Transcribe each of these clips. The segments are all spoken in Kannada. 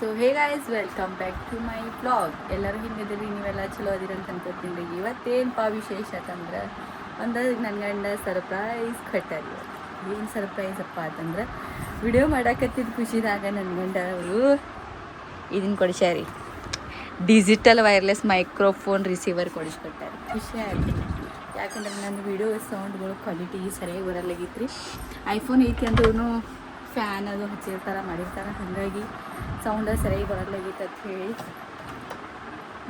So hey guys, welcome back to my vlog. ಎಲ್ಲರೂ ಹಿಂಗಿದ್ದೀರಿ, ನೀವೆಲ್ಲ ಚಲೋ ಅದಿರಿ ಅಂತ ಅನ್ಕೋತೀನಿ ರೀ. ಇವತ್ತೇನಪ್ಪ ವಿಶೇಷ ಅಂತಂದ್ರೆ ಒಂದು ನನ್ನ ಗಂಡ ಸರ್ಪ್ರೈಸ್ ಕೊಟ್ಟಾರಿ. ಏನು ಸರ್ಪ್ರೈಸ್ ಅಪ್ಪ ಅಂತಂದ್ರೆ ವಿಡಿಯೋ ಮಾಡಾಕತ್ತಿದ್ದು ಖುಷಿದಾಗ ನನ್ನ ಗಂಡ ಅವರು ಇದನ್ನು ಕೊಡಿಸ್ಯಾರಿ, ಡಿಜಿಟಲ್ ವೈರ್ಲೆಸ್ ಮೈಕ್ರೋಫೋನ್ ರಿಸೀವರ್ ಕೊಡಿಸ್ಕೊಟ್ಟಾರೆ. ಖುಷಿ ಆಯ್ತು, ಯಾಕಂದ್ರೆ ನನ್ನ ವಿಡಿಯೋ ಸೌಂಡ್ಗಳು ಕ್ವಾಲಿಟಿ ಸರಿಯಾಗಿ ಬರಲ್ಲಾಗಿತ್ತು ರೀ. ಐಫೋನ್ ಐತಿ ಅಂದ್ರೂ ಫ್ಯಾನ್ ಅದು ಹಚ್ಚಿರ್ತಾರೆ ಮಾಡಿರ್ತಾರೆ, ಹಾಗಾಗಿ ಸೌಂಡ ಸರಿಯಾಗಿ ಬರಲಾಗಿತ್ತು ಅಂತ ಹೇಳಿ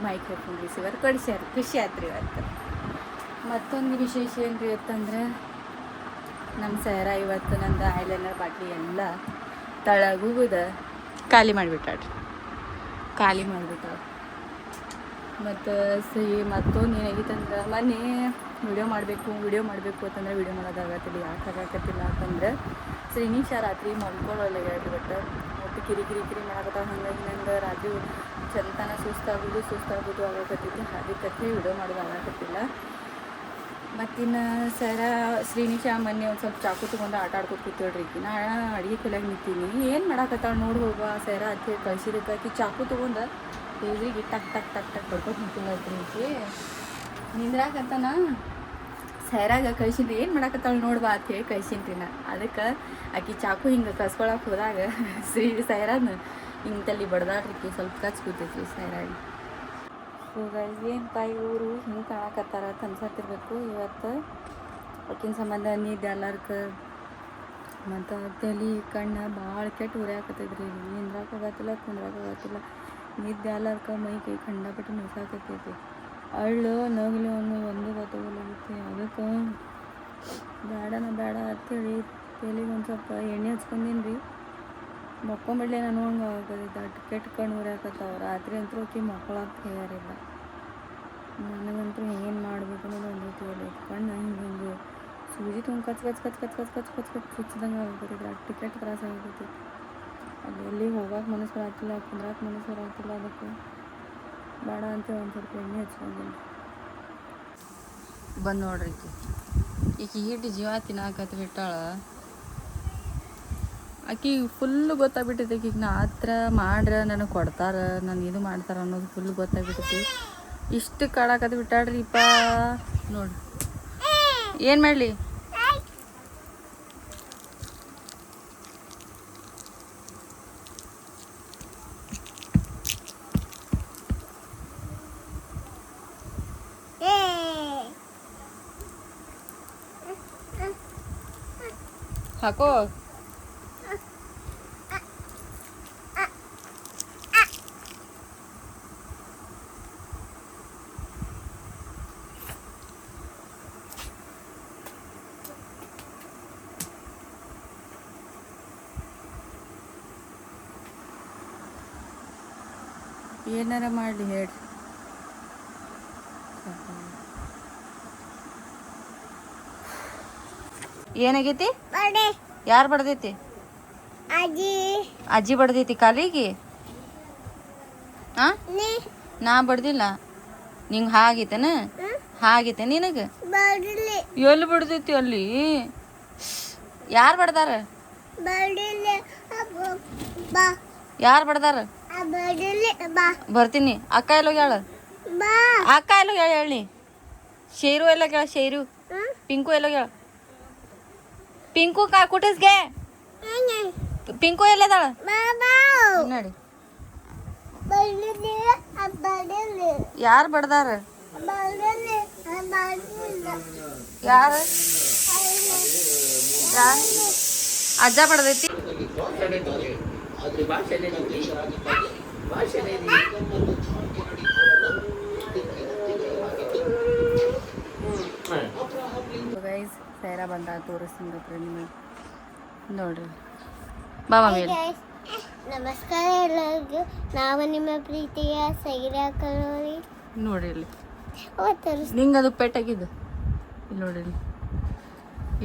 ಮೈಕ್ರೋಫೋನ್ ರಿಸೀವರ್ ಕೊಡಿಸ್ಯಾರ. ಖುಷಿ ಆಯ್ತು ರೀ ಇವತ್ತು. ಮತ್ತೊಂದು ವಿಶೇಷ ಏನು ರೀ ಇವತ್ತಂದ್ರೆ ನಮ್ಮ ಸೈರ ಇವತ್ತು ನಂದು ಐಲೈನರ್ ಬಾಟ್ಲಿ ಎಲ್ಲ ತಳಗುದ ಖಾಲಿ ಮಾಡಿಬಿಟ್ಟಾಡ್ರಿ, ಖಾಲಿ ಮಾಡಿಬಿಟ್ಟಾಳ. ಮತ್ತು ಮತ್ತೊಂದು ಏನಾಗಿತ್ತಂದ್ರೆ ಮೊನ್ನೆ ವಿಡಿಯೋ ಮಾಡಬೇಕು ಅಂತಂದ್ರೆ ವಿಡಿಯೋ ಮಾಡೋದಾಗತ್ತಿಲ್ಲ. ಯಾಕೆ ಆಗಾಕತ್ತಿಲ್ಲ ಅಂತಂದ್ರೆ ಶ್ರೀನಿಶಾ ರಾತ್ರಿ ಮಲ್ಕೊಳ್ಳಲ್ಲ ಹೇಳ್ರಿ, ಬಟ್ ಒಟ್ಟು ಕಿರಿ ಮಾಡಕತ್ತಾವ. ಹಾಗಾಗಿ ನಂಗೆ ರಾತ್ರಿ ಚಂತನ ಸುಸ್ತಾಗೋದು ಆಗಾಕತ್ತಿತ್ತು. ಅದಕ್ಕೆ ವಿಡಿಯೋ ಮಾಡೋದು ಆಗಾಕತ್ತಿಲ್ಲ. ಮತ್ತಿನ್ನು ಶ್ರೀನಿಶಾ ಮೊನ್ನೆ ಒಂದು ಸ್ವಲ್ಪ ಚಾಕು ತೊಗೊಂಡು ಆಟ ಆಡ್ಕೊತ ಕೂತೇಳ್ರಿ. ನಾ ಅಡುಗೆ ಕಲ್ಯಾಗ ನಿಂತೀನಿ, ಏನು ಮಾಡಾಕತ್ತಾಳ ನೋಡಿ ಹೋಗುವ ಸೈರ ಅಂತ ಕಳ್ಸಿದಕ್ಕೆ ಚಾಕು ತೊಗೊಂಡು ದೇವ್ರಿಗೆ ಟಕ್ ಟಕ್ ಟಕ್ ಟಕ್ ಬಡ್ಕೊತ ನಿಂತಿಲ್ಲತ್ರಿ. ನಿಂದ್ರಾಕತ್ತಾನ ಸೈರಾಗ ಕಳ್ಸಿದ್ರಿ, ಏನು ಮಾಡಾಕತ್ತಾಳ ನೋಡ್ಬಾ ಅಂತ ಹೇಳಿ ಕಳ್ಸಿನ್ರಿ ನಾ. ಅದಕ್ಕೆ ಆಕಿ ಚಾಕು ಹಿಂಗೆ ಕಸ್ಕೊಳಕ್ಕೆ ಹೋದಾಗ ಸೈರಾನ ಹಿಂಗೆ ತಲೆ ಬಡ್ದಾಡ್ರಿಕಿ ಸ್ವಲ್ಪ ಕಚ್ ಕೂತೈತ್ರಿ ಸೈರಾಗಿ. ಸೊ ಗೈಸ್, ಏನಪ್ಪ ಇವರು ಹಿಂಗೆ ಕಾಣಕತ್ತಾರ ಅಂತ ಅನ್ಸತ್ತಿರ್ಬೇಕು. ಇವತ್ತು ಆಕಿನ ಸಂಬಂಧ ನಿದ್ದೆ ಎಲ್ಲರ್ಕ ಮತ್ತು ತಲೆ ಕಣ್ಣು ಭಾಳ ಕೆಟ್ಟು ಉರಿಯಾಕತ್ತೈತ್ರಿ. ನಿಂದ್ರಾಕಾಗತ್ತಿಲ್ಲ, ಕುಂದ್ರಾಕಾಗತ್ತಿಲ್ಲ. ನಿದ್ದೆ ಎಲ್ಲರ್ಕ ಮೈ ಕೈ ಕಂಡಪಟ್ಟು ನುಸಾಕತ್ತೈತಿ. ಅಳ್ಳು ನಗಲಿ ಒಂದು ಗೊತ್ತಾಗಲಾಗಿತ್ತು. ಅದಕ್ಕೆ ಬೇಡ ಅಂತೇಳಿ ತಲೆಗೆ ಒಂದು ಸ್ವಲ್ಪ ಎಣ್ಣೆ ಹಚ್ಕೊಂಡೀನಿ ರೀ. ಮಕ್ಕೊಂಬಿಡ್ಲೆ ನಾನು ಹಂಗೆ ಆಗತ್ತೈತೆ. ಅಟ್ಟು ಕೆಟ್ಟ ಕಣ್ಣು ಉರಿಯಾಕತ್ತಾವ. ರಾತ್ರಿ ಅಂತೂ ಆಕಿ ಮಕ್ಕಳಾಗ ತಯಾರಿಲ್ಲ. ನನಗಂತೂ ಏನು ಮಾಡಬೇಕು ಅನ್ನೋದು ಒಂದು ತಿಳಿಯಲ್ಲ. ಕಣ್ಣು ಹಿಂಗೆ ಸೂಜಿ ತುಂಬ ಕಚ್ ಚುಚ್ಚಿದಂಗೆ ಆಗತ್ತೈತ್ರಿ. ಅಟ್ಟು ಕೆಟ್ಟ ತ್ರಾಸ ಆಗತ್ತೈತಿ. ಅಲ್ಲಿ ಎಲ್ಲಿ ಹೋಗಕ್ಕೆ ಮನಸ್ಸು ಬರಾತಿಲ್ಲ, ಕುಂದ್ರಾಕ ಮನಸ್ಸು ಬರಾತಿಲ್ಲ. ಅದಕ್ಕೆ ಬೇಡ ಅಂತ ಒಂದು ಸ್ವಲ್ಪ ಎಣ್ಣೆ ಹಚ್ಕೊಂಡಿನಿ. ಬಂದು ನೋಡ್ರಿ ಈಕಿ ಹಿಟ್ಟು ಜೀವ ತಿನ್ನಾಕತ್ ಬಿಟ್ಟಾಳ. ಆಕಿ ಫುಲ್ಲು ಗೊತ್ತಾಗ್ಬಿಟ್ಟೈತಿ. ಈಗ ನಾ ಹತ್ರ ಮಾಡ್ರೆ ನನಗೆ ಕೊಡ್ತಾರೆ, ನಾನು ಇದು ಮಾಡ್ತಾರೆ ಅನ್ನೋದು ಫುಲ್ ಗೊತ್ತಾಗ್ಬಿಟ್ಟೈತಿ. ಇಷ್ಟು ಕಾಡಾಕತ್ ಬಿಟ್ಟಾಳ್ರಿಪ್ಪ ನೋಡ್ರಿ. ಏನು ಮಾಡಲಿ, ಹಾಕೋ ಏನಾರ ಮಾಡಲಿ ಹೇಳಿ. ಏನಾಗೈತಿ? ಯಾರು ಬಡ್ದೈತಿ? ಅಜ್ಜಿ ಬಡ್ದೈತಿ ಕಾಲಿಗೆ. ನಾ ಬಡ್ದಿಲ್ಲ. ನಿಂಗೆ ಹಾಗೈತೇನ? ಹಾಗೈತೆ ನಿನಗೆ? ಎಲ್ಲಿ ಬಡ್ದೈತಿ? ಅಲ್ಲಿ ಯಾರು ಬಡ್ದಾರ? ಯಾರು ಬಡ್ದಾರ? ಬರ್ತೀನಿ. ಅಕ್ಕ ಎಲ್ಲೋಗ ಹೇಳ, ಅಕ್ಕ ಎಲ್ಲೋಗ ಹೇಳಿ. ಶೇರು ಎಲ್ಲ ಕೇಳ, ಶೇರು. ಪಿಂಕು ಎಲ್ಲೋಗ ಹೇಳ. ಪಿಂಕು ಕುಟಿಸ್ಗೆ. ಪಿಂಕು ಎಲ್ಲದಾಳ ನೋಡಿ. ಯಾರು ಬಡ್ದಾರ? ಯಾರು? ಅಜ್ಜ ಬಡ್ದೈತಿ. ಗೈಸ್, ಸೈರಾ ಬಂದ ತೋರಿಸ್ತೀನಿ ನಿಮಗೆ ನೋಡ್ರಿ. ಬಾಬಾ ಮೇಲೆ ನಮಸ್ಕಾರ ಎಲ್ಲರಿಗೂ. ನಾವು ನಿಮ್ಮ ಪ್ರೀತಿಯ ಸೈರಾ ಕಲೋರಿ. ನೋಡ್ರಿ ಇಲ್ಲಿ ನಿಂಗೆ ಅದು ಪೆಟ್ಟಾಗಿದ್ದು ಇಲ್ಲಿ ನೋಡ್ರಿ.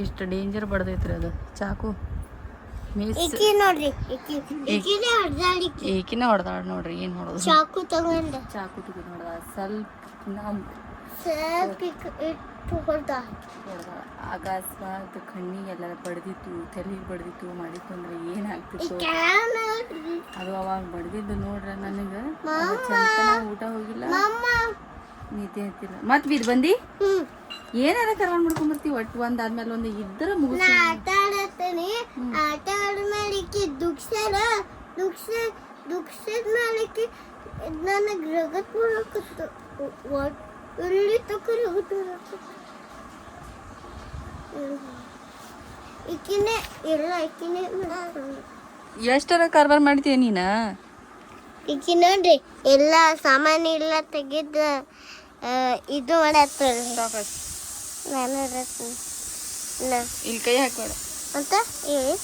ಇಷ್ಟು ಡೇಂಜರ್ ಬಡ್ದೈತ್ರಿ ಅದು ಚಾಕು. ಏಕಿನ ಹೊಡೆದಾಳ ನೋಡ್ರಿ. ಏನು ಹೊಡೆದು ಚಾಕು ತಗೊಂಡು ಹೊಡೆದ. ಸ್ವಲ್ಪ ಹೊಡ್ದ ಹೊಡೆದ ಅಕಸ್ಮಾತ್ ಕಣ್ಣಿಗೆಲ್ಲ ಬಡ್ದಿತ್ತು, ತಲೆಗೆ ಬಡ್ದಿತ್ತು ಮಾಡಿತ್ತು ಅಂದ್ರೆ ಏನಾಗ್ತಿತ್ತು ಅದು. ಅವಾಗ ಬಡ್ದಿದ್ದು ನೋಡ್ರ ನನಗೆ ಚಂತನ ಊಟ ಹೋಗಿಲ್ಲ, ನಿದ್ದೆ ಹತ್ತಿಲ್ಲ. ಮತ್ ಬಿದ್ದು ಬಂದು ಏನಾರ ಕರ್ಕೊಂಡು ಮಾಡ್ಕೊಂಡ್ಬರ್ತೀವಿ. ಒಟ್ಟು ಒಂದಾದ್ಮೇಲೆ ಒಂದು ಇದ್ರ ಮುಗಿಸ್. ಆಟ ಆಡತ್ತೀನಿ. ಆಟ ಆದ್ಮೇಲೆ ದುಕ್ಸಿದ ಮೇಲಕ್ಕೆ ನನಗೆ ರಗತ್ ಬರಕತ್ತು. ಎಲ್ಲಿ ತಕ್ಕ ರಗತ್ ಬರಕತ್ತು. ಈಕಿನೇ ಎಲ್ಲ ಈಕಿನೇ ಎಷ್ಟರ ಕಾರ್ಬಾರ್ ಮಾಡ್ತೀಯ ನೀನ? ಈಕಿ ನೋಡ್ರಿ ಎಲ್ಲ ಸಾಮಾನು ಎಲ್ಲ ತೆಗೆದ ಇದು ಮಾಡತ್ತ. ನಾನು ಇಲ್ಲಿ ಕೈ ಹಾಕ್ಬೇಡ ಅಂತ ಹೇಳಿ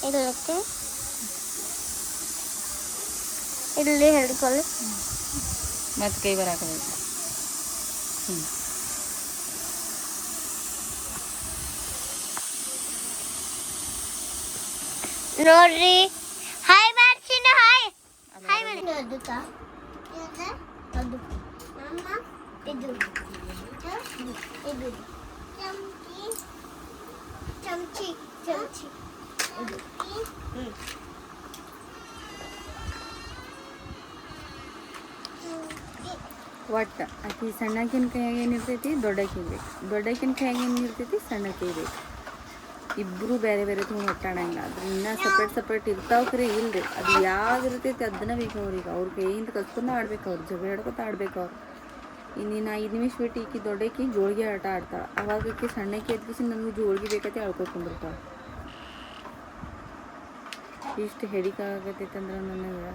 ಇಲ್ಲಕ್ಕೆ ಇಲ್ಲಿ ಹಿಡ್ಕೊಳ್ಳಿ. ಮತ್ತೆ ಕೈ ಬರಾಕಬೇಕು. ನೋಡ್ರಿ ಹಾಯ್ ಮಾಡ್ತೀನಿ. ಹಾಯ್ ಹಾಯ್ ಮಾಡಿ. ಅದು ಅಮ್ಮ ಇದು ಚಮಚಿ ಇದು ಒಟ್ಟು ಆಕಿ ಸಣ್ಣಕಿನ ಕೈಯಾಗ ಏನಿರ್ತೈತಿ ದೊಡ್ಡಕಿನ ಬೇಕು, ದೊಡ್ಡಕಿನ ಕೈಯಾಗ ಏನಿರ್ತೈತಿ ಸಣ್ಣಕಿ ಬೇಕು. ಇಬ್ಬರು ಬೇರೆ ಬೇರೆ ತುಂಬ ಒಟ್ಟಾಡಂಗಿಲ್ಲ. ಅದ್ರ ಇನ್ನೂ ಸಪ್ರೇಟ್ ಇರ್ತಾವ ಕರೆ ಇಲ್ರಿ. ಅದು ಯಾವ್ದು ಇರ್ತೈತಿ ಅದನ್ನ ಬೇಕು ಅವ್ರಿಗೆ. ಅವ್ರ ಕೈಯಿಂದ ಕಲ್ತ್ಕೊಂಡು ಆಡ್ಬೇಕು, ಅವ್ರು ಜಗಳ ಆಡ್ಕೊತ ಆಡ್ಬೇಕು. ಅವ್ರು ಇನ್ನೇನು 5 ನಿಮಿಷ ಬಿಟ್ಟು ಈಕಿ ದೊಡ್ಡಕಿ ಜೋಳಿಗೆ ಆಟ ಆಡ್ತಾಳೆ. ಅವಾಗ ಆಕಿ ಸಣ್ಣಕಿ ಎದ್ಕಿಸಿ ನನಗೆ ಜೋಳಿಗೆ ಬೇಕತ್ತೆ ಆಡ್ಕೊಕೊಂಡಿರ್ತಾಳೆ. ಇಷ್ಟು ಹೆಡಿಕಾಗತೈತೆ ಅಂದ್ರೆ ನನಗೆ.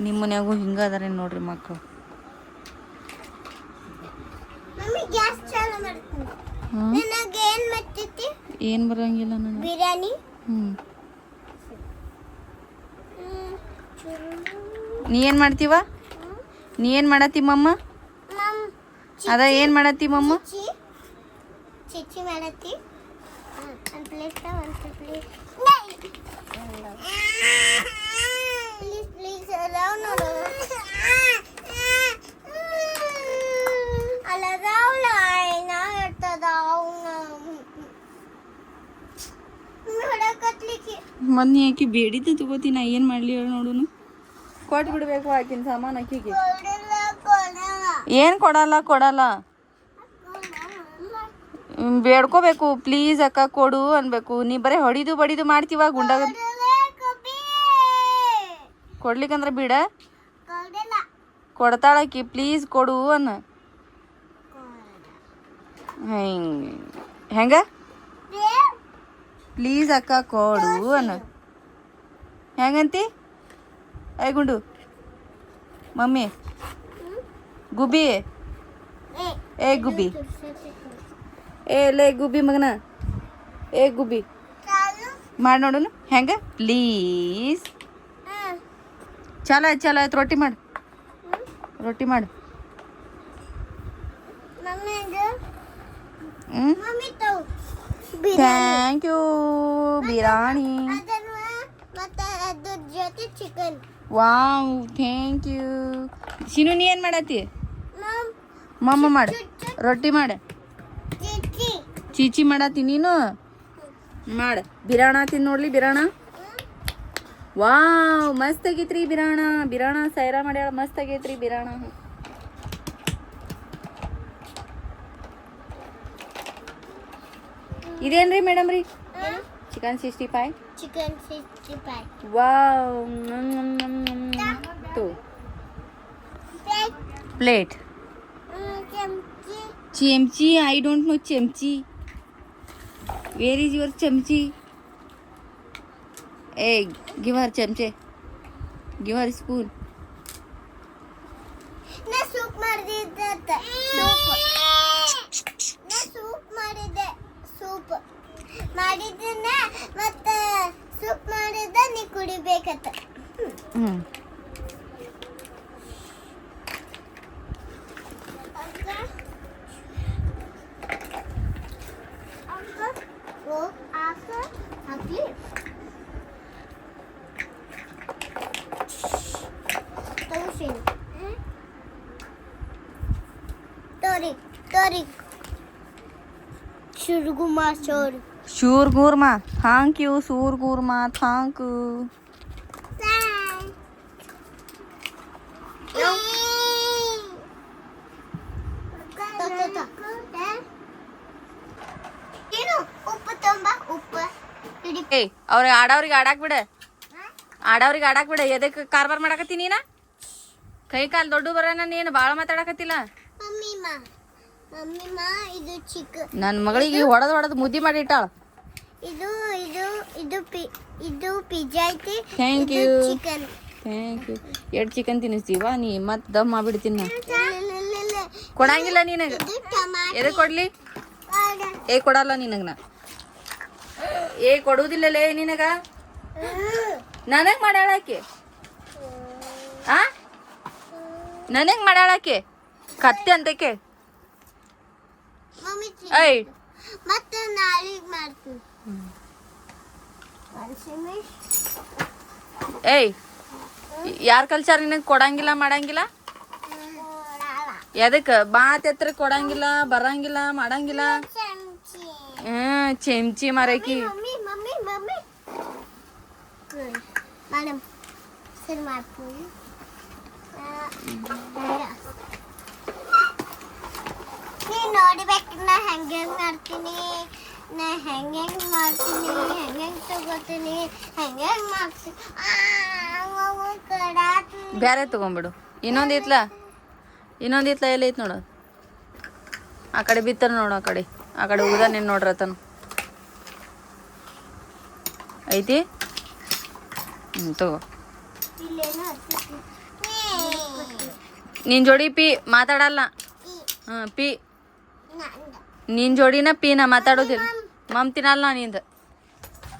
ನಿಮ್ಮ ಮನ್ಯಾಗೂ ಹಿಂಗೆ ಅದಾರೆ ನೋಡ್ರಿ ಮಕ್ಕಳು. ಏನು ಬರಂಗಿಲ್ಲ ನನಗೆ ಬಿರಿಯಾನಿ. ನೀ ಏನು ಮಾಡ್ತೀವ? ನೀ ಏನು ಮಾಡತ್ತಿ ಮಮ್ಮ? ಅದ ಏನು ಮಾಡತ್ತಿ ಮಮ್ಮ? ಚಿಚ್ಚಿ ಮಾಡತ್ತಿ. ಒಂದು ಪ್ಲೇಟ್ ಪ್ಲೀಸ್ ಅದಾವ ನೋಡು. ಅಲ್ಲ ಅದಾವಲ್ಲ ನಾವು ಇರ್ತದ ಅವನ್ನ ಹೊಡಕತ್ಲಿಕ್ಕೆ. ಮೊನ್ನೆ ಆಕಿ ಬೇಡಿದ್ದ ತಗೋತೀನಿ. ನಾ ಏನು ಮಾಡಲಿ ಹೇಳಿ ನೋಡುನು. ಕೊಟ್ಟು ಬಿಡಬೇಕು ಆಕಿನ ಸಾಮಾನು ಆಕಿಗೆ. ಏನು ಕೊಡಲ್ಲ ಬೇಡ್ಕೋಬೇಕು. ಪ್ಲೀಸ್ ಅಕ್ಕ ಕೊಡು ಅನ್ಬೇಕು. ನೀ ಬರೀ ಹೊಡಿದು ಬಡಿದು ಮಾಡ್ತೀವ ಗುಂಡಾಗ. ಕೊಡ್ಲಿಕ್ಕಂದ್ರೆ ಬಿಡ. ಕೊಡ್ತಾಳಕಿ ಪ್ಲೀಸ್ ಕೊಡು ಅನ್ನ. ಹೆಂಗ ಪ್ಲೀಸ್ ಅಕ್ಕ ಕೊಡು ಅನ್ನ. ಹೆಂಗಂತಿ? ಗುಂಡು ಮಮ್ಮಿ ಗುಬ್ಬಿ ಗುಬ್ಬಿ ಲೇ ಗುಬ್ಬಿ ಮಗನ ಗುಬ್ಬಿ ಮಾಡಿ ನೋಡೋಣ ಹೆಂಗ. ಪ್ಲೀಸ್ ಚಲೋ ಆಯ್ತು. ರೊಟ್ಟಿ ಮಾಡು. Thank you biryani. Chicken. Wow thank you. Shinu ನೀ ಏನು ಮಾಡತ್ತಿ? ಮಮ್ಮ ಮಾಡು. ರೊಟ್ಟಿ ಮಾಡು. ಚೀಚಿ ಮಾಡತ್ತಿ ನೀನು ಮಾಡು. ಬಿರಾಣ ತಿನ್ ನೋಡ್ಲಿ. ಬಿರಾಣ ವಾವ್ ಮಸ್ತ್ ಆಗೈತ್ರಿ. ಬಿರಾಣ ಸೈರಾ ಮಾಡ್ಯಾಳ. ಮಸ್ತ್ ಆಗೈತ್ರಿ ಬಿರಾಣ. ಇದೇನ್ರಿ ಮೇಡಮ್ ರೀ? ಚಿಕನ್ 65. Wow plate. ಚಮಚಿ. ಐ ಡೋಂಟ್ ನೋ ಚಮಚಿ. ವೇರ್ ಈಸ್ ಯುವರ್ ಚಮಚಿ? ಗಿವ್ ಹರ್ ಚಮಚೆ. Give her spoon. ಸೂಪ್ ಮಾಡಿದ್ದನ್ನ ಮತ್ತೆ ಸೂಪ್ ಮಾಡಿದ್ದ ನೀ ಕುಡಿಬೇಕತ್ತ. Sorry. Shurguma, sorry. Shurguma thank you Shurguma thank you. ಏಯ್ ಅವ್ರಿಗೆ ಆಡವ್ರಿಗೆ ಆಡಾಕ್ ಬಿಡ, ಆಡವ್ರಿಗೆ ಆಡಾಕ್ ಬಿಡ. ಎದಕ್ಕೆ ಕಾರ್ಬಾರ್ ಮಾಡಾಕತ್ತಿ ನೀನ? ಕೈ ಕಾಲು ದೊಡ್ಡ ಬರೋಣ, ನೀನು ಭಾಳ ಮಾತಾಡಕತ್ತಿಲ್ಲ. ಇದು ಚಿಕ್ಕ ನನ್ನ ಮಗಳಿಗೆ ಹೊಡೆದು ಮುದ್ದಿ ಮಾಡಿ ಇಟ್ಟಾಳ. ಇದು ಇದು ಇದು ಇದು ಪಿಜ್ಜಾ ಐತಿ. Thank you chicken. Thank you. ಎರಡು ಚಿಕನ್ ತಿನ್ನಿಸ್ತೀವ ನೀ ಮತ್ತೆ ದಮ್ ಮಾಡ್ಬಿಡ್ತೀನಿ ನಾ. ಕೊಡಂಗಿಲ್ಲ ನಿನಗೆ. ಎದಕ್ಕೆ ಕೊಡ್ಲಿ? ಏ ಕೊಡಲ್ಲ ನಿನಗೆ ನಾ. ಏ ಕೊಡುವುದಿಲ್ಲಲೇ ನಿನಗ. ನನಗೆ ಮಾಡ್ಯಾಳಾಕೆ ಆ ನನಗೆ ಮಾಡ್ಯಾಳಾಕೆ ಕತ್ತೆ ಅಂತಕ್ಕೆ. ಏಯ್ ಮತ್ತೆ ನಾಳೆಗೆ ಮಾಡ್ತೀನಿ. ಏಯ್ ಯಾರು ಕಲ್ಚಾರ ನಿನಗೆ ಕೊಡಂಗಿಲ್ಲ ಮಾಡಂಗಿಲ್ಲ? ಎದಕ್ಕೆ ಬಾತ್ ಎತ್ರ ಕೊಡಂಗಿಲ್ಲ ಬರಂಗಿಲ್ಲ ಮಾಡಂಗಿಲ್ಲ? ಚೆಮ್ಚಿ ಮಾರಕಿ. ಮೇಡಮ್ ಸರಿ ಮಾಡ್ತೀನಿ. ನೀನು ನೋಡ್ಬೇಕು ನಾ ಹೆಂಗೆ ಮಾಡ್ತೀನಿ, ನಾ ಹೆಂಗೆ ಮಾಡ್ತೀನಿ, ಹೆಂಗೆ ತಗೋತೀನಿ, ಹೆಂಗೆ ಮಾಡ್ತೀನಿ. ಬೇರೆ ತಗೊಂಬಿಡು. ಇನ್ನೊಂದು ಇತ್ಲ ಎಲ್ಲ ಐತ್ ನೋಡು. ಆ ಕಡೆ ಬಿತ್ತಾರ ನೋಡು, ಆ ಕಡೆ ಉಗ್ದ ನೀನು ನೋಡ್ರತನು ಐತಿ. ತಗೋ. ನಿನ್ ಜೋಡಿ ಪಿ ಮಾತಾಡಲ್ಲ. ಪಿ ನಿನ್ ಜೋಡಿನ ಪೀನ ಮಾತಾಡೋದಿಲ್ಲ. ಮಮ್ ತಿನ್ನಲ್ಲ ನಿಂದ.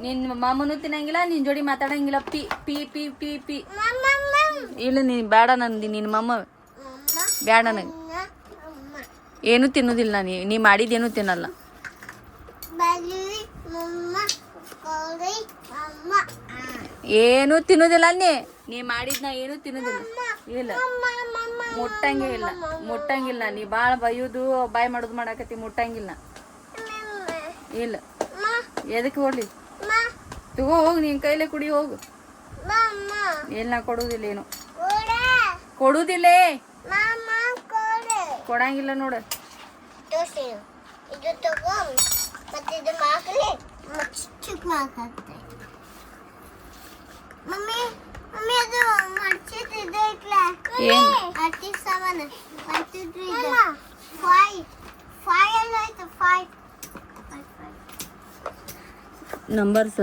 ನಿನ್ನ ಮಾಮನು ತಿನ್ನಂಗಿಲ್ಲ, ನಿನ್ ಜೋಡಿ ಮಾತಾಡಂಗಿಲ್ಲ. ಪಿ ಪಿ ಪಿ ಪಿ ಪಿ ಇಲ್ಲ. ನೀನು ಬೇಡ ನಂದು. ನಿನ್ನ ಮಮ್ಮ ಬೇಡ ನನಗೆ. ಏನೂ ತಿನ್ನೋದಿಲ್ಲ. ನೀ ಮಾಡಿದ್ದೇನು ತಿನ್ನಲ್ಲ. ಏನೂ ತಿನ್ನೋದಿಲ್ಲ. ನೀ ಮಾಡಿದ್ನ ಏನೂ ತಿನ್ನೋದಿಲ್ಲ. ಇಲ್ಲ ಮುಟ್ಟಂಗಿಲ್ಲ. ನೀ ಭಾಳ ಬೈಯೋದು ಬಾಯ್ ಮಾಡೋದು ಮಾಡಾಕತ್ತಿ. ಮುಟ್ಟಂಗಿಲ್ಲ. ಇಲ್ಲ. ಎದಕ್ಕೆ ಹೋಗ್ಲಿ? ತಗೋ ಹೋಗು, ನಿನ್ ಕೈಲೇ ಕುಡಿ ಹೋಗು. ಎಲ್ಲ ಕೊಡುದಿಲ್ಲ. ಏನು ಕೊಡುದಿಲ್ಲೇ? ಕೊಡಂಗಿಲ್ಲ ನೋಡು. ಇದು ತಗೋ ಮತ್ತೆ ಇದು ಮಾಕಲಿ ಚಿಕ್ಕ ಮಾಕಾಗ್ತದೆ. ಮಮ್ಮಿ ಮಮ್ಮಿ ಅದು ಮಡ್ಚಿದ ಇದೆ ಇಟ್ಲ ಏನು ಆರ್ಟಿಕ್ ಸಾಮಾನು 1 2 3 5 ಎಲ್ಲ ಆಯ್ತು. 5 ನಂಬರ್ಸ್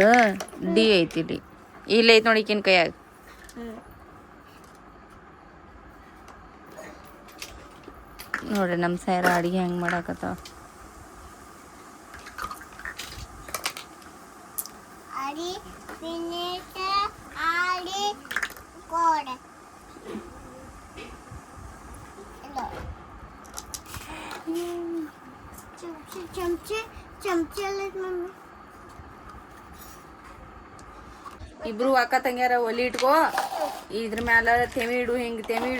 ಡಿ ಐತಿ. ಡಿ ಇಲ್ಲ ಐತಿ ನೋಡಿ ಈಕಿನ ಕೈಯಾಗ. ನೋಡ್ರಿ ನಮ್ಮ ಸೈರ ಅಡಿಗೆ ಹೆಂಗೆ ಮಾಡಾಕತ್ತಾವ. ಅಡಿ ಫಿನಿಶ್ ಆಡಿ ಕೋಡೆ ಚಮಚಿ ಎಲ್ಲ ಮಮ್ಮಿ. ಇಬ್ರು ಅಕ್ಕ ತಂಗ್ಯಾರ ಒಲಿ ಇಟ್ಕೋ. ಇದ್ರ ಮ್ಯಾಲ ತೆಮಿ ಇಡು. ಹಿಂಗೆ ತೆಮಿ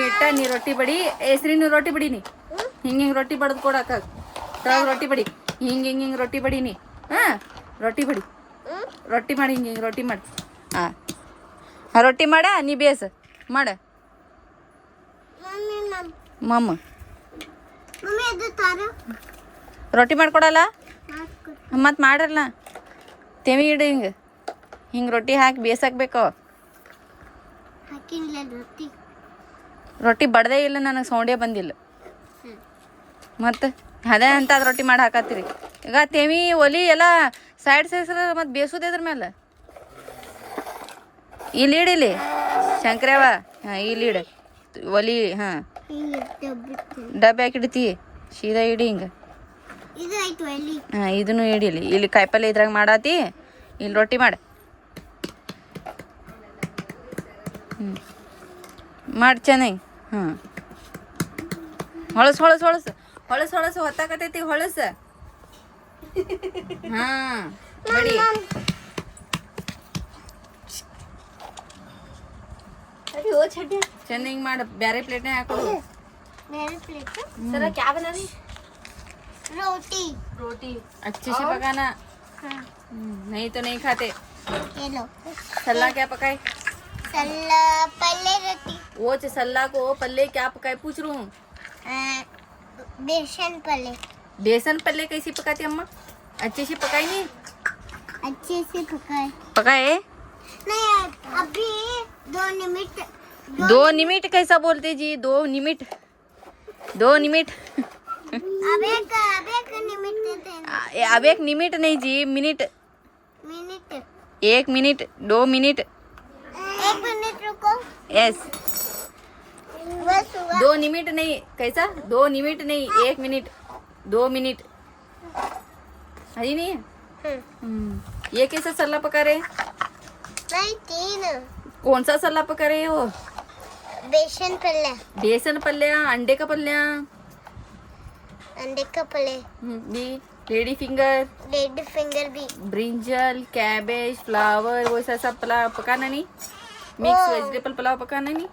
ಇಟ್ಟ ನೀ ರೊಟ್ಟಿ ಬಡಿ. ಹೆಸ್ರಿ ನೀ ರೊಟ್ಟಿ ಬಡಿ. ನೀ ಹಿಂಗೆ ರೊಟ್ಟಿ ಬಡ್ದು ಕೊಡು ಅಕ್ಕ. ತಳಗ ರೊಟ್ಟಿ ಬಡಿ. ಹಿಂಗೆ ರೊಟ್ಟಿ ಬಡಿ. ನೀ ರೊಟ್ಟಿ ಬಡಿ. ರೊಟ್ಟಿ ಮಾಡಿ ಹಿಂಗೆ ರೊಟ್ಟಿ ಮಾಡಿ. ರೊಟ್ಟಿ ಮಾಡ. ನೀ ಬೇಸ ಮಾಡ. ಮಮ್ಮ ರೊಟ್ಟಿ ಮಾಡ್ಕೊಡಲ್ಲ. ಮತ್ತು ಮಾಡ್ರಲ್ಲ. ತೆಮಿ ಇಡು. ಹಿಂಗೆ ರೊಟ್ಟಿ ಹಾಕಿ ಬೇಸಾಕ್ಬೇಕು. ರೊಟ್ಟಿ ಬಡ್ದೇ ಇಲ್ಲ. ನನಗೆ ಸೌಂಡೇ ಬಂದಿಲ್ಲ. ಮತ್ತು ಅದೇ ಅಂತ ಅದು ರೊಟ್ಟಿ ಮಾಡಿ ಹಾಕತ್ತೀರಿ. ಈಗ ತೆಮಿ ಒಲಿ ಎಲ್ಲ ಸೈಡ್ ಸೇರಿಸ್ರ ಮತ್ತು ಬೇಸೋದು ಇದ್ರ ಮೇಲೆ. ಇಲ್ಲಿ ಇಡಿಲಿ ಶಂಕರವ. ಇಲ್ಲಿ ಇಡು ಒಲಿ. ಡಬ್ಬಿ ಹಾಕಿಡ್ತಿ ಸೀದಾ ಇಡಿ. ಹಿಂಗೆ ಇದನ್ನು ಇಡಿಲಿ. ಇಲ್ಲಿ ಕಾಯಿಪಲ್ಲೆ ಇದ್ರಾಗ ಮಾಡಾತಿ. ಇಲ್ಲಿ ರೊಟ್ಟಿ ಮಾಡು. ಮಾಡಿ ಚೆನ್ನಾಗಿ. ಹೊಳಸು ಹೊತ್ತಾಕತೈತಿ. ಹೊಳಸು ಬಡಿ. ಚೆನ್ನಾಗಿ ಮಾಡು. ಬೇರೆ ಪ್ಲೇಟ್ನಾಗ ಹಾಕೋದು. मेरे प्लेट सर क्या बना रही? रोटी रोटी अच्छे से पकाना। हाँ नहीं तो नहीं खाते। ये लो सल्ला क्या पकाए? सल्ला पल्ले रोटी वो सल्ला को पल्ले क्या पकाए पूछ रहा हूँ। बेसन पल्ले बेसन पल्ले कैसी पकाती अम्मा? अच्छे से पकाई नहीं? अच्छे से पकाए पकाए? नहीं अभी 2 मिनट 2 मिनट कैसा बोलते जी? 2 मिनट 2 मिनट अब एक मिनट देते हैं अब 1 मिनट नहीं जी, minute. Minute 1 minute 2 minute 1 minute रुको यस। बस हुआ 2 मिनट नहीं कैसा? 2 मिनट नहीं 1 मिनट 2 मिनट है ही नहीं है? ये कैसा सल्ला पका रहे? नहीं 3 कौन सा सल्ला पका रहे हो? बेसन पल्ले बेसन पल्ल्या, अंडे का पल्ल्या, अंडे का पल्ले भी लेडी फिंगर, रेड फिंगर भी ब्रिंजल, कैबेज, फ्लावर वैसा सब पुलाव पकाना नहीं? मिक्स वेजिटेबल पुलाव पकाना नहीं?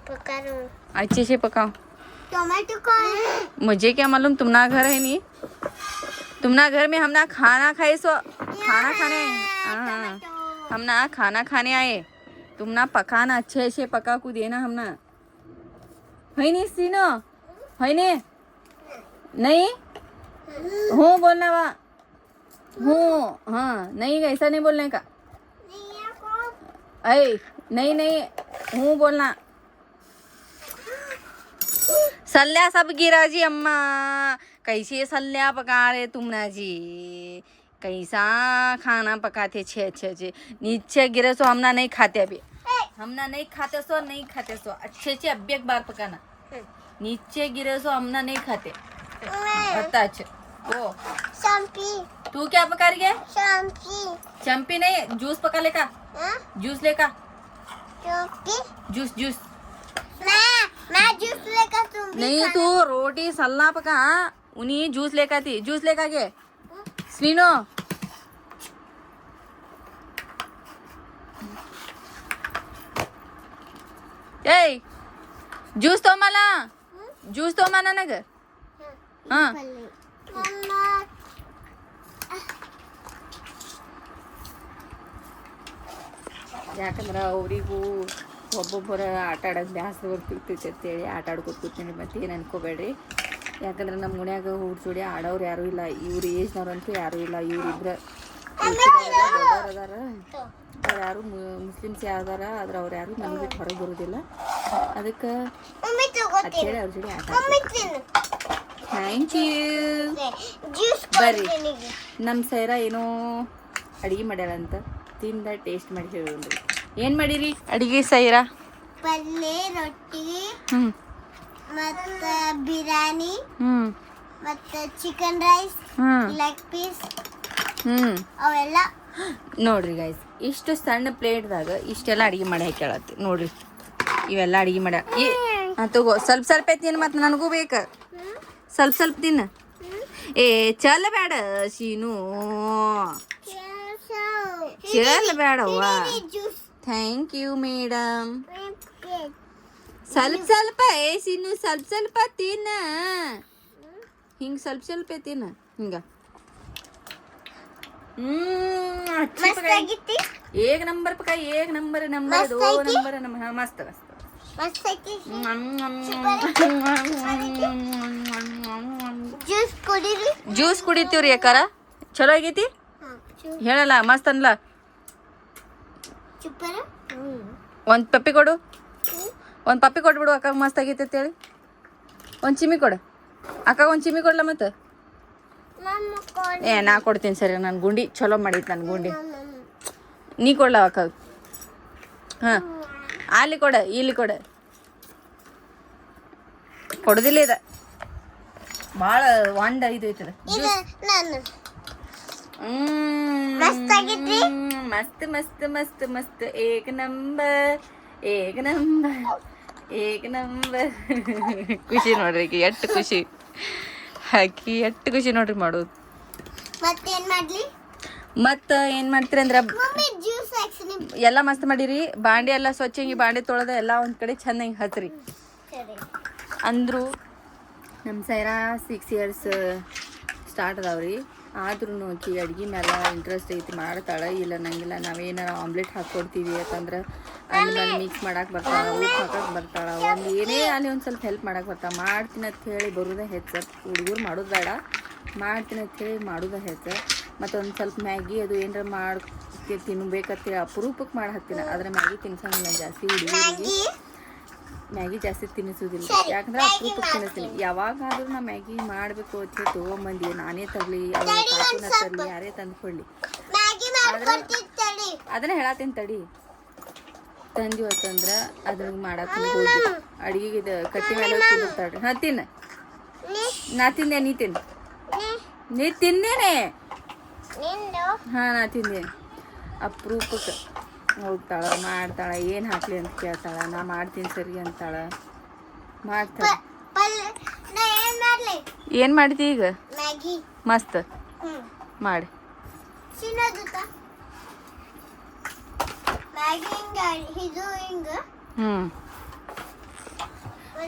पका रहा हूँ अच्छे से पकाओ। टोमेटो का मुझे क्या मालूम, तुम्हारा घर है नहीं? तुम्हारा घर में हम ना खाना खाए सो खाना खाने हाँ, हम ना खाना खाने आए, तुम ना पकाना अच्छे से पका को देना हम ना है नहीं सीनो है नहीं हूँ बोलना वा हूँ हाँ नहीं ऐसा नहीं बोलने का ऐ नहीं हूँ बोलना। सल्ल्या सब गिरा जी अम्मा, कैसे सल्ल्या पका रहे तुम ना जी? कैसा खाना पकाते छे नीचे गिरे सो हमना नहीं खाते अभी, हमना नहीं खाते सो अच्छे से अब एक बार पकाना। नीचे गिरे सो हमना नहीं खाते बता अच्छे। वो शैम्पी तू क्या पका रही है? शैम्पी चंपी नहीं, जूस पका लेका, जूस लेका, शैम्पी जूस मैं जूस लेकर तुम भी नहीं तू रोटी सल्ला पका, उन्हीं जूस लेका थी, जूस लेका के स्वीनो ए जूस तो मला ना ग हाँ मम्मा ಯಾಕಂದ್ರೆ ಅವರಿಗೂ ಒಬ್ಬೊಬ್ಬರ ಆಟ ಆಡೋದು ಬ್ಯಾಸರ ಬರ್ತಿರ್ತೈತೆ ಅಂತೇಳಿ ಆಟ ಆಡ್ಕೊತ ಕೂತೀನಿ. ಮತ್ತೆ ಏನು ಅನ್ಕೋಬೇಡ್ರಿ, ಯಾಕಂದ್ರೆ ನಮ್ಮ ಮನ್ಯಾಗ ಹುಡ್ರ ಜೋಡಿ ಆಡೋರು ಯಾರೂ ಇಲ್ಲ, ಇವ್ರ ಏಜ್ನವ್ರಂತೂ ಯಾರೂ ಇಲ್ಲ. ಇವ್ರಿಬ್ರು ದೊಡ್ಡವ್ರು ಅದಾರ, ಅವ್ರು ಯಾರು ಮುಸ್ಲಿಮ್ಸ್ ಯಾವ್ದಾರ ಆದ್ರೆ ಅವ್ರು ಯಾರು ನಮ್ಗೆ ಬಿಟ್ಟು ಹೊರಗೆ ಬರೋದಿಲ್ಲ, ಅದಕ್ಕೆ मम्मी ಅಂತೇಳಿ ಅವ್ರ ಜೋಡಿ ಆಟ मम्मी ತಿನ್ನು ಥ್ಯಾಂಕ್ ಯು. ಜ್ಯೂಸ್ ಬರ್ರಿ ಕೊಡ್ತೀನಿ ನಮ್ಮ ಸೈರಾ ಏನೋ ಅಡುಗೆ ಮಾಡ್ಯಾಳಂತ, ತಿಂದ ಟೇಸ್ಟ್ ಮಾಡಿ ಹೇಳಿ. ಏನು ಮಾಡಿರಿ ಅಡುಗೆ ಸೈರಾ? ಪಲ್ಲೆ ರೊಟ್ಟಿ ಹ್ಞೂ ಮತ್ತೆ ಬಿರಿಯಾನಿ ಹ್ಞೂ ಮತ್ತೆ ಚಿಕನ್ ರೈಸ್ ಹ್ಞೂ ಲೆಗ್ ಪೀಸ್ ಹ್ಞೂ ಅವೆಲ್ಲ ನೋಡ್ರಿ ಗೈಸ್, ಇಷ್ಟು ಸಣ್ಣ ಪ್ಲೇಟ್ದಾಗ ಇಷ್ಟೆಲ್ಲ ಅಡುಗೆ ಮಾಡಿ ಹಾಕ್ಯಾಳತ್ತಿ ನೋಡ್ರಿ. ಇವೆಲ್ಲ ಅಡುಗೆ ಮಾಡ್ಯಾ ತಗೋ, ಸ್ವಲ್ಪ ತಿನ್ನು, ಮತ್ತು ನನಗೂ ಬೇಕು, ಸ್ವಲ್ಪ ತಿನ್ನು. ಏ ಚಲ್ ಬೇಡ ಶೀನು, ಚಲ್ ಬೇಡವ್ವ. Juice thank you madam. ಸ್ವಲ್ಪ ಏ ಶೀನು, ಸ್ವಲ್ಪ ತಿನ್ನ, ಹಿಂಗೆ ಸ್ವಲ್ಪ ತಿನ್ನ ಹಿಂಗ. ಮಸ್ತ್ ಆಗಿತ್ತಿ एक नंबर पका, एक नंबर मस्त 2 है की? नंबर हाँ मस्त ಮಸ್ತ್ ಐತಿ ಜ್ಯೂಸ್ ಕುಡೀರಿ ಜ್ಯೂಸ್ ಕುಡಿತೀವ್ರಿ ಯಾಕಾರ? ಚಲೋ ಆಗೈತಿ ಹೇಳಲ್ಲ, ಮಸ್ತ್ ಅನ್ಲ. ಚುಪ್ಪರ ಒಂದು ಪಪ್ಪಿ ಕೊಡು, ಒಂದು ಪಪ್ಪಿ ಕೊಟ್ಬಿಡು ಅಕ್ಕಾಗ, ಮಸ್ತ್ ಆಗೈತೆ ಅಂತೇಳಿ. ಒಂದು ಚಿಮ್ಮಿ ಕೊಡು ಅಕ್ಕಾಗ, ಒಂದು ಚಿಮ್ಮಿ ಕೊಡ್ಲ ಮತ್ತೆ. ಏ ನಾ ಕೊಡ್ತೀನಿ ಸರಿ, ನಾನು ಗುಂಡಿ ಚಲೋ ಮಾಡೈತಿ, ನನ್ನ ಗುಂಡಿ ನೀ ಕೊಡ್ಲ ಅಕ್ಕಾಗ. ಹಾಂ ಅಲ್ಲಿ ಕೊಡ, ಇಲ್ಲಿ ಕೊಡ, ಕೊಡೋದಿಲ್ಲ ಇದು ಭಾಳ ಒಂಡ ಇದು ಐತದ. ಇದು ನಾನು ಮಸ್ತ್ ಆಗೈತ್ರಿ ಮಸ್ತ್ ಮಸ್ತ್ ಮಸ್ತ್ ಮಸ್ತ್ ಏಕ್ ನಂಬರ್ ಏಕ್ ನಂಬರ್ ಏಕ್ ನಂಬರ್. ಖುಷಿ ನೋಡ್ರಿ ಆಕಿ ಎಷ್ಟು ಖುಷಿ, ಹಾಕಿ ಎಷ್ಟು ಖುಷಿ ನೋಡ್ರಿ ಮಾಡೋದು. ಮತ್ತೇನ್ ಮಾಡ್ಲಿ? ಮತ್ತು ಏನು ಮಾಡ್ತೀರಿ ಅಂದ್ರೆ ಮಮ್ಮಿ ಜ್ಯೂಸ್ ಹಾಕ್ಸಿನಿ ಎಲ್ಲ ಮಸ್ತ್ ಮಾಡಿರಿ. ಬಾಂಡೆ ಎಲ್ಲ ಸ್ವಚ್ಛ ಹಿಂಗೆ ಬಾಂಡೆ ತೊಳೆದ ಎಲ್ಲ ಒಂದು ಕಡೆ ಚೆಂದ ಹಿಂಗೆ ಹಚ್ರಿ. ಸರಿ ಅಂದರು ನಮ್ಮ ಸೈರಾ 6 ಇಯರ್ಸ್ ಸ್ಟಾರ್ಟ್ ಅದಾವ್ರಿ. ಆದ್ರೂ ಆಕಿ ಅಡ್ಗೆ ಮೇಲೆ ಇಂಟ್ರೆಸ್ಟ್ ಐತಿ, ಮಾಡ್ತಾಳೆ. ಇಲ್ಲ ನಂಗಿಲ್ಲ ನಾವೇನಾರ ಆಮ್ಲೆಟ್ ಹಾಕ್ಕೊಡ್ತೀವಿ ಅಂತಂದ್ರೆ ಅಲ್ಲಿ ಮಿಕ್ಸ್ ಮಾಡಕ್ಕೆ ಬರ್ತಾಳೆ, ಉಪ್ಪು ಹಾಕಕ್ಕೆ ಬರ್ತಾಳೆ, ಒಂದು ಏನೇ ಅಲ್ಲಿ ಒಂದು ಸ್ವಲ್ಪ ಹೆಲ್ಪ್ ಮಾಡಕ್ಕೆ ಬರ್ತಾಳೆ. ಮಾಡ್ತೀನಿ ಅಂತ ಹೇಳಿ ಬರೋದೇ ಹೆಚ್ಚು, ಹುಡುಗರು ಮಾಡೋದು ಬೇಡ, ಮಾಡ್ತೀನಿ ಅಂತ ಹೇಳಿ ಮಾಡೋದೇ ಹೆಚ್ಚು. ಮತ್ತು ಒಂದು ಸ್ವಲ್ಪ ಮ್ಯಾಗಿ ಅದು ಏನಾರ ಮಾಡಿ ತಿನ್ಬೇಕಂತೇಳಿ ಅಪರೂಪಕ್ಕೆ ಮಾಡಿ ಹಾಕ್ತೀನಿ. ಆದರೆ ಮ್ಯಾಗಿ ತಿನ್ಸಂಗಿಲ್ಲ ಜಾಸ್ತಿ, ಹುಡುಗರಿಗೆ ಮ್ಯಾಗಿ ಜಾಸ್ತಿ ತಿನ್ನಿಸೋದಿಲ್ಲ. ಯಾಕಂದ್ರೆ ಅಪರೂಪಕ್ಕೆ ತಿನ್ನಿಸ್ತೀನಿ. ಯಾವಾಗಾದ್ರೂ ನಾ ಮ್ಯಾಗಿ ಮಾಡಬೇಕು ಅಂತ ಹೇಳಿ ತೊಗೊಂಬಂದು ನಾನೇ ತರಲಿ, ಅವ್ರ ಕಾಕುನ ತರಲಿ, ಯಾರೇ ತಂದು ಕೊಡಲಿ, ಅದನ್ನ ಹೇಳತ್ತೀನಿ ತಡಿ. ತಂದಿವತ್ತಂದ್ರೆ ಅದನ್ನ ಮಾಡಕ್ಕೆ ಹೋಗಿ ಅಡುಗೆಗೆ ಕಟ್ಟಿ ಮೇಲೆ ತಿಂದಿರ್ತಾಳ್ರಿ. ಹಾಂ ತಿನ್ನ, ನಾ ತಿಂದೆ, ನೀ ತಿನ್ನು, ನೀ ತಿಂದೇನೆ. ಹಾಂ ನಾ ತಿಂದೇನೆ. ಅಪರೂಪಕ್ಕೆ ಹೋಗ್ತಾಳೆ, ಮಾಡ್ತಾಳೆ, ಏನು ಹಾಕ್ಲಿ ಅಂತ ಕೇಳ್ತಾಳೆ, ನಾ ಮಾಡ್ತೀನಿ ಸರಿ ಅಂತಾಳೆ, ಮಾಡ್ತಾಳೆ. ಏನು ಮಾಡ್ತಿ ಈಗ? ಮಸ್ತ್ ಮಾಡಿ.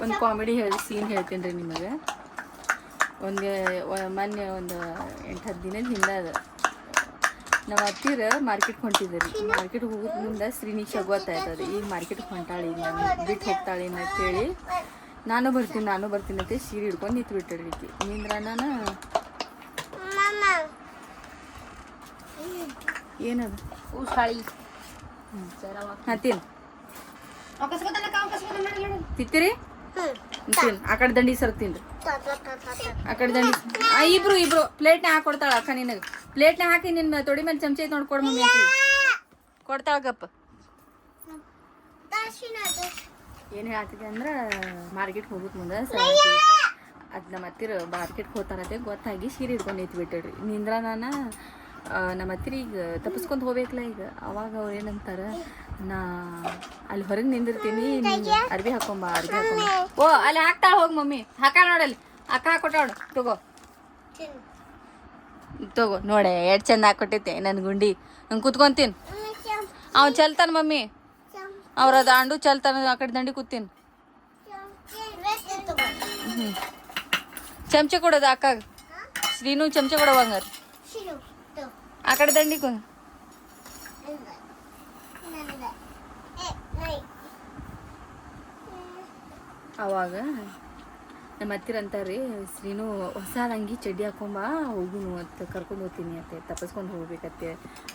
ಒಂದು ಕಾಮಿಡಿ ಸೀನ್ ಹೇಳ್ತೀನಿ ರೀ ನಿಮಗೆ. ಮೊನ್ನೆ ಒಂದು 8-10 ದಿನದ ಹಿಂದೆ ಅದು ನಾವು ಹತ್ತಿರ ಮಾರ್ಕೆಟ್ಗೆ ಹೊಂಟಿದ್ದೆ ರೀ. ಮಾರ್ಕೆಟ್ಗೆ ಹೋಗೋದು ಮುಂದೆ ಶ್ರೀನಿಶಾ ಗೊತ್ತಾಯ್ತದೆ ಈಗ ಮಾರ್ಕೆಟ್ಗೆ ಹೊಂಟಾಳಿ, ನಾನು ಬಿಟ್ಟು ಹೋಗ್ತಾಳೆ ಅಂತೇಳಿ ನಾನು ಬರ್ತೀನಿ ಅಂತ ಸೀರೆ ಹಿಡ್ಕೊಂಡು ನಿಂತು ಬಿಟ್ಟಳ್ರಿ. ನಿಂದ್ರ ನಾನು ಏನದು ಸಾಳಿ ತಿನ್ ತಿತ್ತೀರಿ ತಿನ್. ಆ ಕಡೆ ದಂಡಿ ಸರ್ತೀನಿ, ಆ ಕಡೆ ದಂಡಿ. ಇಬ್ರು ಪ್ಲೇಟ್ನ ಹಾಕೊಡ್ತಾಳ ಅಕ್ಕ ನಿನಗೆ. ಪ್ಲೇಟ್ನ ಹಾಕಿ ನಿನ್ನ ತೊಡಿ ಮೇಲೆ ಚಮಚ ಐತೆ ನೋಡ್ಕೊಡ್ ಮಮ್ಮಿ ಹಾಕಿ ಕೊಡ್ತಾಳ. ಗಪ್ಪ ಏನು ಹೇಳ್ತಿದ್ದೆ ಅಂದ್ರೆ ಮಾರ್ಕೆಟ್ಗೆ ಹೋಗೋದು ಮುಂದೆ ಅದು ನಮ್ಮ ಹತ್ತಿರ ಮಾರ್ಕೆಟ್ಗೆ ಹೋಗ್ತಾರತ್ತೆ ಗೊತ್ತಾಗಿ ಸೀರೆ ಹಿಡ್ಕೊಂಡು ನಿಂತು ಬಿಟ್ಟಳ್ರಿ. ನಿಂದ್ರ ನಾನು ನಮ್ಮ ಹತ್ತಿರ ಈಗ ತಪ್ಪಿಸ್ಕೊಂಡು ಹೋಗ್ಬೇಕಲ್ಲ. ಈಗ ಅವಾಗ ಅವ್ರು ಏನಂತಾರೆ, ನಾ ಅಲ್ಲಿ ಹೊರಗೆ ನಿಂದಿರ್ತೀನಿ, ಅರ್ಬಿ ಹಾಕೊಂಬ. ಓ ಅಲ್ಲಿ ಹಾಕ್ತಾಳ ಹೋಗಿ ಮಮ್ಮಿ, ಹಾಕ ನೋಡಲ್ಲಿ ಅಕ್ಕ ಹಾಕೊಟ್ಟಾಳು. ತಗೋ ನೋಡೆ ಎಷ್ಟು ಚಂದ ಹಾಕೊಟ್ಟೈತೆ ನನ್ನ ಗುಂಡಿ. ನಂಗೆ ಕುತ್ಕೊಂತೀನಿ, ಅವ್ನು ಚಲ್ತಾನ ಮಮ್ಮಿ, ಅವ್ರ ದಾಂಡು ಚಲ್ತಾನ, ಆ ಕಡೆ ದಂಡಿ ಕೂತೀನಿ. ಚಮಚ ಕೊಡೋದು ಅಕ್ಕಾಗ, ಶ್ರೀನು ಚಮಚ ಕೊಡೋ ಹಂಗಾರ ಆ ಕಡೆ ದಂಡಿ ಕೊ. ಅವಾಗ ನಮ್ಮ ಹತ್ತಿರ ಅಂತಾರ್ರಿ, ಶ್ರೀನು ಹೊಸ ಅಂಗಿ ಚಡ್ಡಿ ಹಾಕೊಂಬ ಹೋಗುನು ಅಂತ ಕರ್ಕೊಂಡು ಹೋಗ್ತೀನಿ ಅಂತ, ತಪ್ಪಿಸ್ಕೊಂಡು ಹೋಗ್ಬೇಕತ್ತೆ.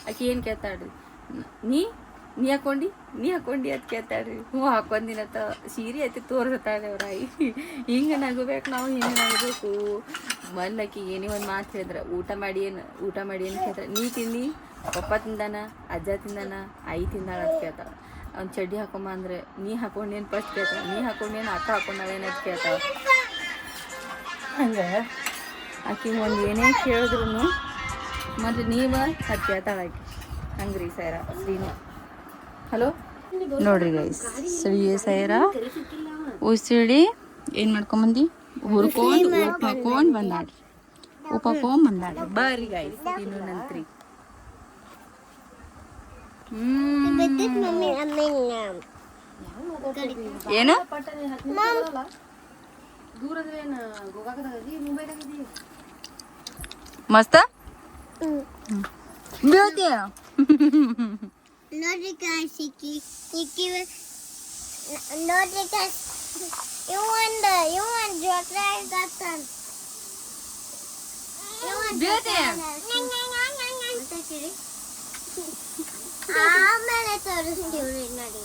ಆಕೆ ಏನು ಕೇಳ್ತಾಳ್ರಿ, ನೀ ಹಾಕ್ಕೊಂಡು ಅಂತ ಕೇಳ್ತಾಳ್ರಿ. ಹ್ಞೂ ಹಾಕೊಂಡಿನತ್ತ ಸೀರೆ ಐತಿ ತೋರಿಸ್ತಾಳೆ ಅವ್ರ ಆಯಿ. ಹಿಂಗೆ ನಗಬೇಕು ನಾವು, ಹಿಂಗೆ ನಗಬೇಕು. ಮೊದ್ಲಾಕಿ ಏನೇ ಒಂದು ಮಾತು ಹೇಳಿದ್ರೆ ಊಟ ಮಾಡಿ ಏನು ಕೇಳ್ತಾಳೆ. ನೀ ತಿಂದು ಪಪ್ಪ ತಿಂದಾನ, ಅಜ್ಜ ತಿಂದಾನ, ಆಯಿ ತಿಂದಾಳ ಅಂತ ಕೇಳ್ತಾಳೆ. ಅವ್ನು ಚಡ್ಡಿ ಹಾಕೊಂಬ ಅಂದರೆ ನೀ ಹಾಕೊಂಡೇನು ಫಸ್ಟ್ ಕೇಳ್ತಾಳೆ, ನೀ ಹಾಕೊಂಡೇನು ಅಕ್ಕ ಹಾಕೊಂಡಾಳೇನು ಅಂತ ಕೇಳ್ತಾಳೆ. ಹಂಗೆ ಆಕಿ ಒಂದು ಏನೇ ಕೇಳಿದ್ರು ಮೊದಲು ನೀವು ಅದು ಕೇಳ್ತಾಳೆ ಆಕಿ. ಹಂಗ್ರಿ ಸೈರಾ ಶ್ರೀನು. ಹಲೋ ನೋಡ್ರಿ ಗೈಸ್, ಸೈರಾ ಉಸಿಳಿ ಏನು ಮಾಡ್ಕೊಂಬಂದು ಹುರ್ಕೊಂಡು ಉಪ್ಪು ಹಾಕೊಂಡು ಬಂದಾಡ್ರಿ, ಉಪ್ಪು ಹಾಕೊಂಡ್ ಬಂದಾಡ್ರಿ. ಬರ್ರಿ ಗೈಸ್ ತಿನ್ನು ನಂತ್ರಿ. ಏನು ಮಸ್ತ ಬೀಳ್ತೀಯ ನೋಡ್ರಿ guys, ನೋಡ್ರಿ guys, you want ಜೋತ್ರ ಇದಾಗ್ತಾನ. ಆಮೇಲೆ ತೋರಿಸ್ತೀವ್ರಿ ನೋಡಿ,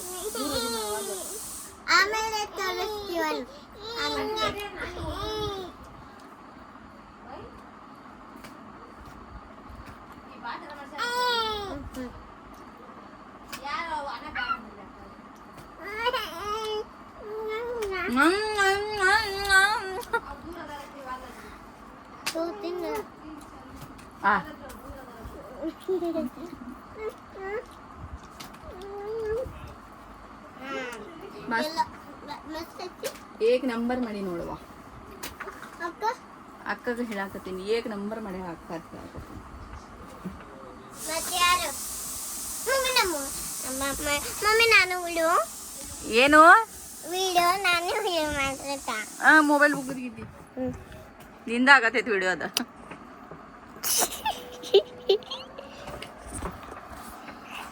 ಆಮೇಲೆ ತೋರಿಸ್ತೀವಲ್ಲ. ಏಕ್ ನಂಬರ್ ಮಾಡಿ ನೋಡುವ ಅಕ್ಕಗೆ ಹೇಳಾಕತ್ತೀನಿ, ಏಕ್ ನಂಬರ್ ಮಾಡಿ ಹಾಕತ್ತೀನಿ. ಮಮ್ಮಿ ನಾನು ಉಳು ಏನು ವಿಡಿಯೋ ನಾನು ವಿಡಿಯೋ ಮಾಡ್ತಾ ಮೊಬೈಲ್ ಬುಗ್ಗಿದ್ದಿ ನಿಂದ ಆಗತೈತಿ ವಿಡಿಯೋ ಅದ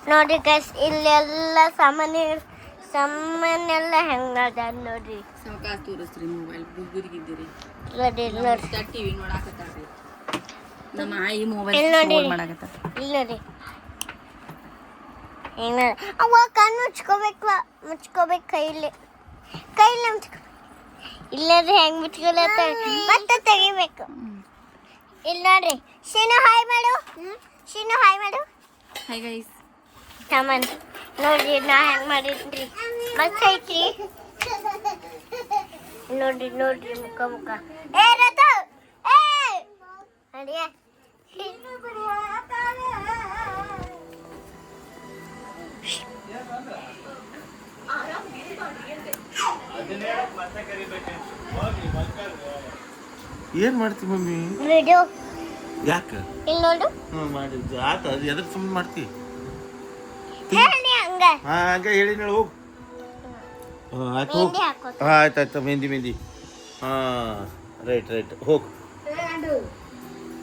ನೋಡ್ರಿ ಗೈಸ್ ಇಲ್ಲೆಲ್ಲ ಸಾಮಾನೆಲ್ಲ ಹೆಂಗದ ನೋಡ್ರಿ ಸಾವಕಾಶ ತೋರಿಸ್ರಿ ಮೊಬೈಲ್ ಬುಗ್ಗಿದ್ದಿರಿ ನೋಡಿ ನೋಡಿ ಟಿವಿ ನೋಡಾಕತ್ತಾರ್ರಿ ನಮ್ಮ ಆಯಿ ಮೊಬೈಲ್ ಇಲ್ಲಿ ನೋಡಿ. ಫೋನ್ ಮಾಡಾಕತ್ತಾರ ಇಲ್ಲಿ ನೋಡಿ ಏನ ಅವ ಕಣ್ಣು ಮುಚ್ಕೋಬೇಕು ಕೈಲಿ ಮುಚ್ಕೋ ಇಲ್ಲದ್ರೆ ಹೆಂಗ್ ಮುಚ್ಕೊಳತ್ತ ಮತ್ತೆ ತೆಗಿಬೇಕು ಇಲ್ಲಿ ನೋಡ್ರಿ ಶೀನು ಹಾಯ್ ಮಾಡು ಹಾಯ್ ಗೈಸ್ ಸಾಮಾನ್ ನೋಡ್ರಿ ನಾ ಹೆಂಗ್ ಮಾಡಿದ್ರಿ ಮಸ್ತ್ ಐತ್ರಿ ನೋಡ್ರಿ ಮುಖ ಏ ರಥ ಏ ಅಡಿಯ ಏನ್ ಮಾಡ್ತಿ ಮಮ್ಮಿ ವಿಡಿಯೋ ಯಾಕ ಇಲ್ಲಿ ನೋಡು ಮಾಡಿದ್ದು ಆತ ಅದು ಎದಕ್ಕೆ ಸುಮ್ಮನೆ ಮಾಡ್ತಿ ಹೇಳಿ ಹಂಗ ಹಂಗ ಹೇಳಿ ಹೇಳಿ ಹೋಗು ಆಯ್ತು ಹೋಗು ಮೆಹಂದಿ ಹಾಕೋತ ಆಯ್ತಾಯ್ತು ಮೆಹಂದಿ ರೈಟ್ ಹೋಗು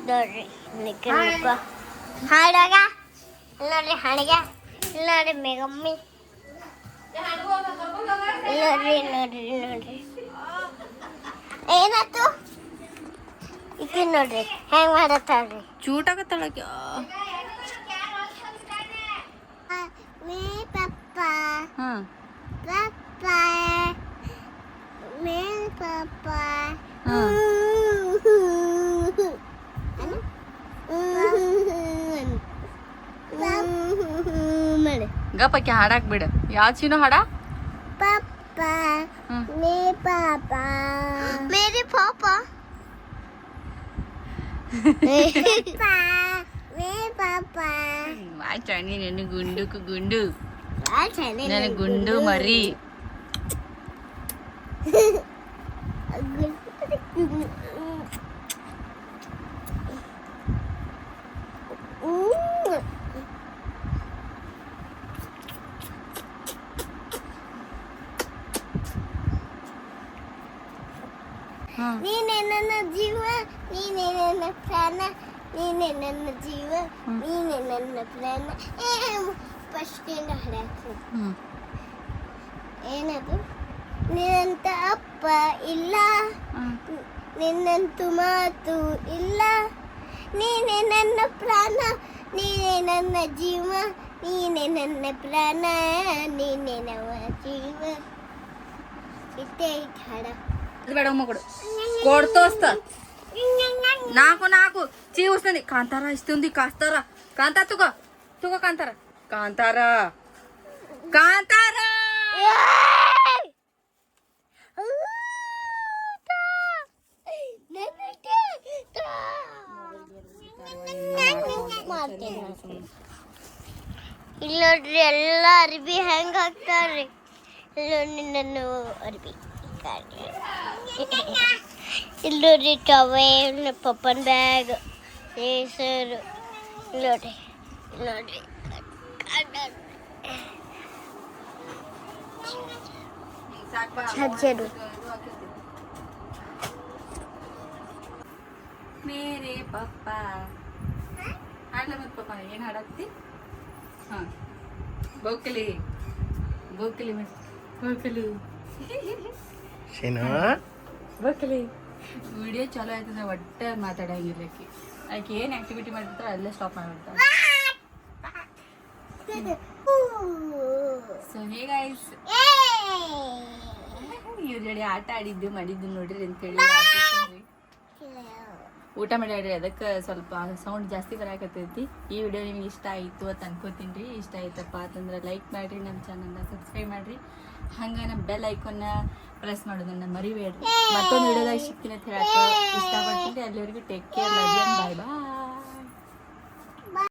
ನೋಡ್ರಿ ನಿಕ್ಕ ಹಾಡಾಗ ಇಲ್ಲಿ ನೋಡ್ರಿ ಹಣಗ ಇಲ್ಲಿ ನೋಡ್ರಿ ಮೇಗಮ್ಮಿ ನೋಡ್ರಿ ಏನಾಯ್ತು ಈಕಿ ನೋಡ್ರಿ ಹೆಂಗ್ ಮಾಡತ್ತಾಳ್ರಿ ಚೂಟಾಗತ್ತಾಳಕ್ಕೆ ಮೇ ಪಪ್ಪ ಹಾ ಪಪ್ಪ ಮೇ ಪಪ್ಪ ಹಾ ಮಾಡಿ ಗಪ್ಪಕ್ಕೆ ಹಾಡಾಕ್ ಬಿಡ ಯಾವ ಚೀನೋ ಹಾಡ पापा हाँ। मेरे पापा मेरे पापा मेरे पापा ವಾಚಣಿ ನನ್ನ ಗುಂಡುಕು ಗುಂಡು अच्छा ನನ್ನ ಗುಂಡು ಮರಿ ನೀನೆ ನನ್ನ ಜೀವ ನೀನೆ ನನ್ನ ಪ್ರಾಣ ನೀನೆ ನನ್ನ ಜೀವ ನೀನೆ ನನ್ನ ಪ್ರಾಣ ಫಸ್ಟ್ ಹಾಡಾಕ್ತೀನಿ ಏನದು ನಿನ್ನಂತ ಅಪ್ಪ ಇಲ್ಲ ನಿನ್ನಂತೂ ಮಾತು ಇಲ್ಲ ನೀನೆ ನನ್ನ ಪ್ರಾಣ ನೀನೆ ನನ್ನ ಜೀವ ನೀನೆ ನನ್ನ ಪ್ರಾಣ ನೀನೆ ನಮ್ಮ ಜೀವ ಇಟ್ಟೇ ಹಾಡ ಬೇಡ ಉಮ್ಮ ಕೊಡು కొడుతోస్తా నాకు చీ వస్తుంది కాంతారా ఇస్తుంది కాస్తారా కాంతా తుగ కాంతారా ಇಲ್ಲಿ ನೋಡ್ರಿ ಎಲ್ಲ ಅರ್ಬಿ ಹೆಂಗ ಹಾಕ್ತಾರ್ರಿ ಇಲ್ಲಿ ನನ್ನ ಅರ್ಬಿ ಇಲ್ಲಿ ನೋಡ್ರಿ ಟವೆಲ್ ಪಪ್ಪನ್ ಬ್ಯಾಗ್ ಹೆಸರು ನೋಡ್ರಿ ಸಜ್ಜರು ಮೇರೆ ಪಪ್ಪ ಹಾಡ್ಲ ಮತ್ ಪಪ್ಪ ಏನ್ ಹಾಡತ್ತಿ ಹಾ ಬೋಕಲಿ ಬೋಕಲಿ ವಿಡಿಯೋ ಚಲೋ ಆಯ್ತಂದ್ರೆ ಒಟ್ಟೆ ಮಾತಾಡಂಗಿಲ್ಲ ಆಕೆ ಏನ್ ಆಕ್ಟಿವಿಟಿ ಮಾಡಿರ್ತಾರ ಅಲ್ಲೇ ಸ್ಟಾಪ್ ಮಾಡ್ಬಿಡ್ತಾರ ಸೊ ಹೇ ಗೈಸ್ ಇವ್ರ ಜೋಡಿ ಆಟ ಆಡಿದ್ದು ಮಾಡಿದ್ದು ನೋಡ್ರಿ ಅಂತೇಳಿ ಊಟ ಮಾಡ್ಯಾಡ್ರಿ ಅದಕ್ಕೆ ಸ್ವಲ್ಪ ಸೌಂಡ್ ಜಾಸ್ತಿ ಬರಾಕತ್ತೈತಿ ಈ ವಿಡಿಯೋ ನಿಮ್ಗೆ ಇಷ್ಟ ಆಯಿತು ಅಂತ ಅನ್ಕೋತೀನಿ ರೀ ಇಷ್ಟ ಆಯ್ತಪ್ಪ ಅಂತಂದ್ರೆ ಲೈಕ್ ಮಾಡಿರಿ ನಮ್ಮ ಚಾನಲ್ನ ಸಬ್ಸ್ಕ್ರೈಬ್ ಮಾಡಿರಿ ಹಂಗೆ ನಮ್ಮ ಬೆಲ್ ಐಕಾನ್ನ ಪ್ರೆಸ್ ಮಾಡೋದನ್ನ ಮರಿಬೇಡ್ರಿ ಮತ್ತೊಂದು ವಿಡಿಯೋದಾಗ ಸಿಗ್ತೀನಿ ಅಂತ ಹೇಳಕ್ಕೆ ಇಷ್ಟಪಡ್ತೀನಿ ಅಲ್ಲಿವರೆಗೂ ಟೇಕ್ ಕೇರ್ ಬಾಯ್ ಬಾಯ್